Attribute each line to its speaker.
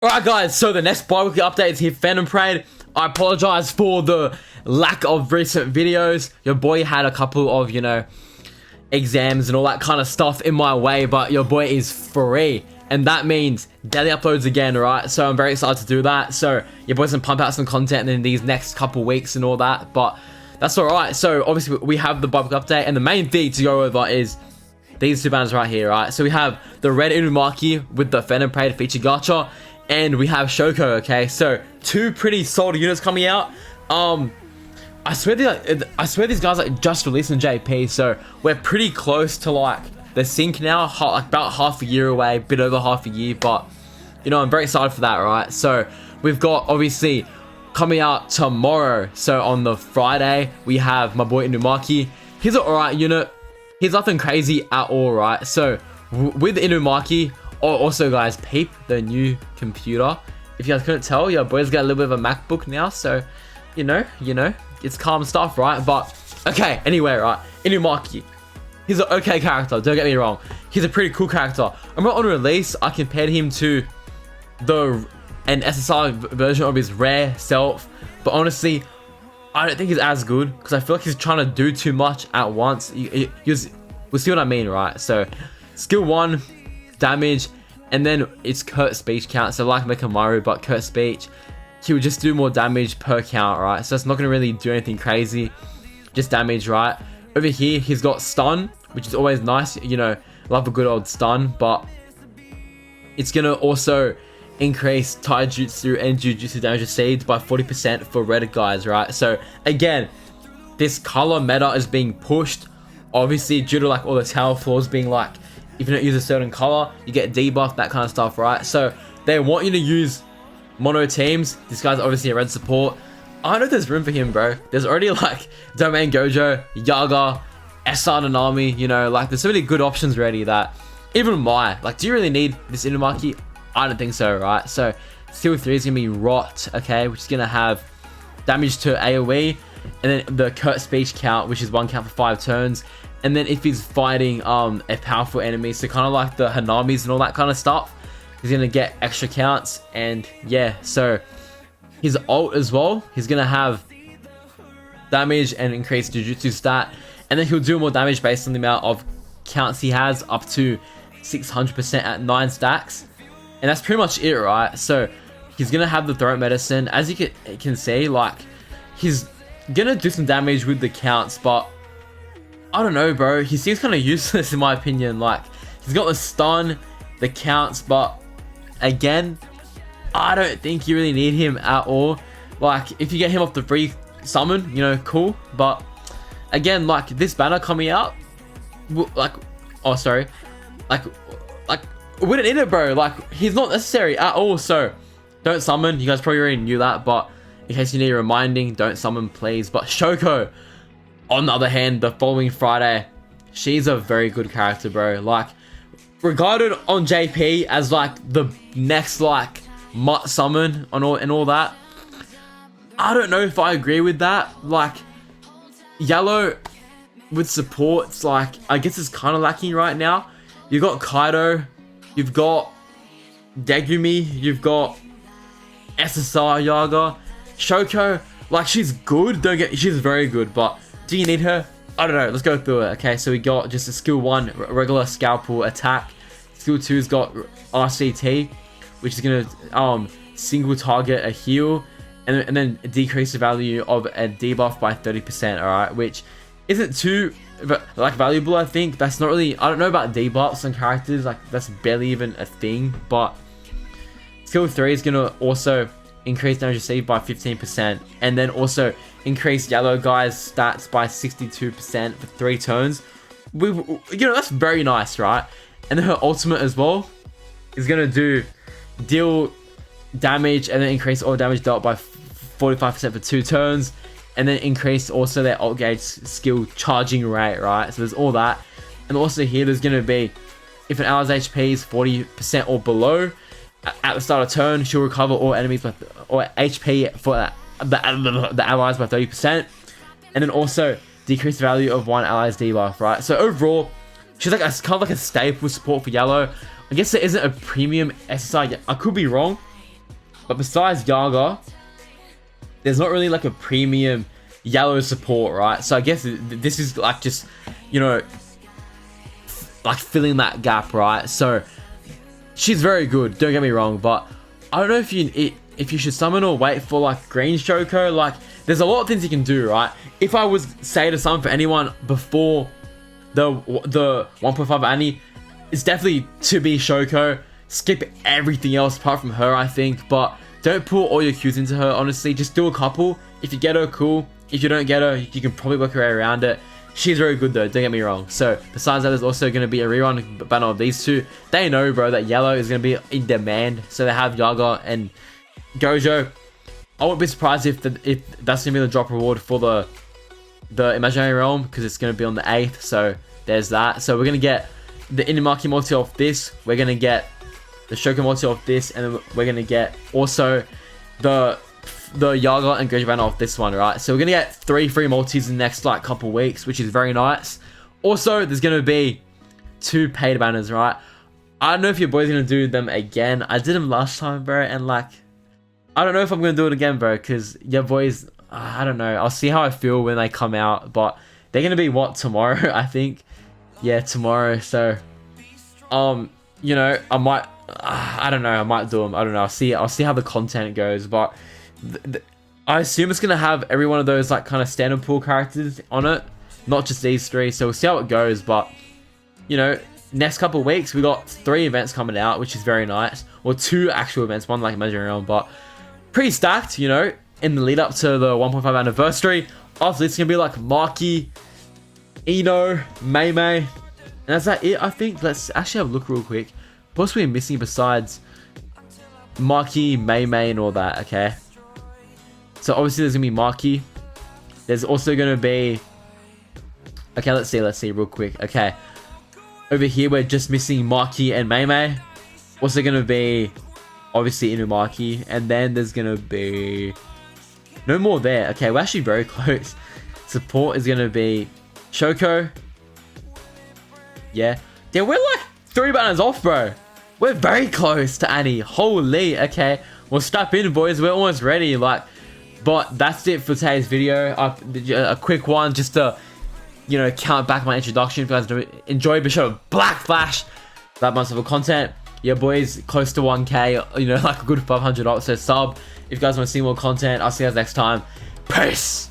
Speaker 1: Alright guys, so the next bi-weekly update is here, Phantom Parade. I apologize for the lack of recent videos. Your boy had a couple of, exams and all that kind of stuff in my way, but your boy is free. And that means daily uploads again, right? So I'm very excited to do that. So your boy's gonna pump out some content in these next couple weeks and all that, but that's alright. So obviously we have the bi-weekly update, and the main thing to go over is these two banners right here, right? So we have the red Inumaki with the Phantom Parade feature gacha, and we have SHOKO, okay? So two pretty solid units coming out. I swear these guys just released in JP, so we're pretty close to like the sync now, like about half a year away, bit over half a year, but I'm very excited for that, right? So we've got obviously coming out tomorrow. So on the Friday, we have my boy Inumaki. He's an alright unit. He's nothing crazy at all, right? So with Inumaki, also guys, peep the new computer. If you guys couldn't tell, your boy's got a little bit of a MacBook now, so it's calm stuff, right? But okay, anyway, right, Inumaki, he's an okay character, don't get me wrong. He's a pretty cool character. I remember on release, I compared him to an SSR version of his rare self, but honestly, I don't think he's as good, because I feel like he's trying to do too much at once. We'll see what I mean, right? So skill 1, damage, and then it's curt speech count. So like Mekamaru, but curt speech, he would just do more damage per count, right? So it's not gonna really do anything crazy, just damage, right? Over here, he's got stun, which is always nice. Love a good old stun, but it's gonna also increase Taijutsu and Jujutsu damage received by 40% for red guys, right? So again, this color meta is being pushed, obviously due to like all the tower flaws being like, if you don't use a certain color, you get debuffed, that kind of stuff, right? So they want you to use mono teams. This guy's obviously a red support. I don't know if there's room for him, bro. There's already like Domain Gojo, Yaga, SR Nanami, like there's so many good options already that even do you really need this Inumaki? I don't think so, right? So skill 3 is gonna be Rot, okay, which is gonna have damage to AoE, and then the curt speech count, which is 1 count for 5 turns. And then if he's fighting a powerful enemy, so kind of like the Hanamis and all that kind of stuff, he's gonna get extra counts. And yeah, so his ult as well, he's gonna have damage and increased Jujutsu stat, and then he'll do more damage based on the amount of counts he has, up to 600% at 9 stacks. And that's pretty much it, right? So he's gonna have the throat medicine. As you can see, like he's gonna do some damage with the counts, but I don't know, bro. He seems kind of useless in my opinion. Like he's got the stun, the counts, but again, I don't think you really need him at all. Like if you get him off the free summon, cool. But again, like this banner coming out, we wouldn't need it, bro. Like he's not necessary at all. So don't summon. You guys probably already knew that, but in case you need a reminding, don't summon, please. But SHOKO, on the other hand, the following Friday, she's a very good character, bro. Like regarded on JP as like the next like mutt summon and all that. I don't know if I agree with that. Like yellow with supports, like I guess it's kind of lacking right now. You've got Kaido, you've got Degumi, you've got SSR Yaga. SHOKO, like she's good, she's very good, but do you need her? I don't know. Let's go through it. Okay, so we got just a skill 1, regular scalpel attack. Skill 2's got RCT, which is gonna single target a heal, and then decrease the value of a debuff by 30%. All right, which isn't too valuable. I think that's not really. I don't know about debuffs on characters. Like that's barely even a thing. But skill 3 is gonna also increase damage received by 15%, and then also increase yellow guys stats by 62% for 3 turns. That's very nice, right? And then her ultimate as well is gonna deal damage, and then increase all damage dealt by 45% for 2 turns, and then increase also their ult gauge skill charging rate, right? So there's all that. And also here there's gonna be, if an ally's HP is 40% or below at the start of turn, she'll recover all enemies or HP for the allies by 30%, and then also decrease the value of one ally's debuff, right? So overall, she's like kind of like a staple support for yellow. I guess there isn't a premium SSI yet. I could be wrong. But besides Yaga, there's not really like a premium yellow support, right? So I guess this is like just, you know, like filling that gap, right? So she's very good, don't get me wrong, but I don't know if you should summon or wait for like green Shoko. Like there's a lot of things you can do, right? If I was say to summon for anyone before the 1.5 Annie, it's definitely to be Shoko. Skip everything else apart from her, I think, but don't put all your Qs into her, honestly. Just do a couple. If you get her, cool. If you don't get her, you can probably work your way around it. She's very good though, don't get me wrong. So besides that, there's also going to be a rerun battle of these two. They know, bro, that yellow is going to be in demand. So they have Yaga and Gojo. I wouldn't be surprised if that's going to be the drop reward for the Imaginary Realm, because it's going to be on the 8th. So there's that. So we're going to get the Inumaki multi off this. We're going to get the Shoko multi off this. And then we're going to get also the Yaga and Gojo banner off this one, right? So we're gonna get 3 free multis in the next like couple weeks, which is very nice. Also, there's gonna be 2 paid banners, right? I don't know if your boy's gonna do them again. I did them last time, bro, and like I don't know if I'm gonna do it again, bro, because your boys, I don't know. I'll see how I feel when they come out, but they're gonna be what, tomorrow? I think, yeah, tomorrow. So you know, I might, I don't know, I might do them. I don't know. I'll see how the content goes, but I assume it's gonna have every one of those like kind of standard pool characters on it, not just these 3. So we'll see how it goes. But you know, next couple of weeks we got 3 events coming out, which is very nice. Or 2 actual events, one like Imaginary Realm, but pretty stacked. You know, in the lead up to the 1.5 anniversary. After this, it's gonna be like Maki, Ino, Mei Mei, and that's that it. I think. Let's actually have a look real quick. What's we missing besides Maki, Mei Mei, and all that? Okay. So obviously there's gonna be Maki. There's also gonna be, okay, let's see real quick. Okay, over here we're just missing Maki and Mei Mei. Also gonna be obviously Inumaki, and then there's gonna be no more there. Okay, we're actually very close. Support is gonna be Shoko. Yeah, we're like 3 banners off, bro. We're very close to Annie. Holy, okay. Well, strap in, boys. We're almost ready. Like, but that's it for today's video. A quick one just to, you know, count back my introduction. If you guys enjoyed, be sure to black flash that much of content. Yeah, boys, close to 1K. You know, like a good 500 up. So sub if you guys want to see more content. I'll see you guys next time. Peace.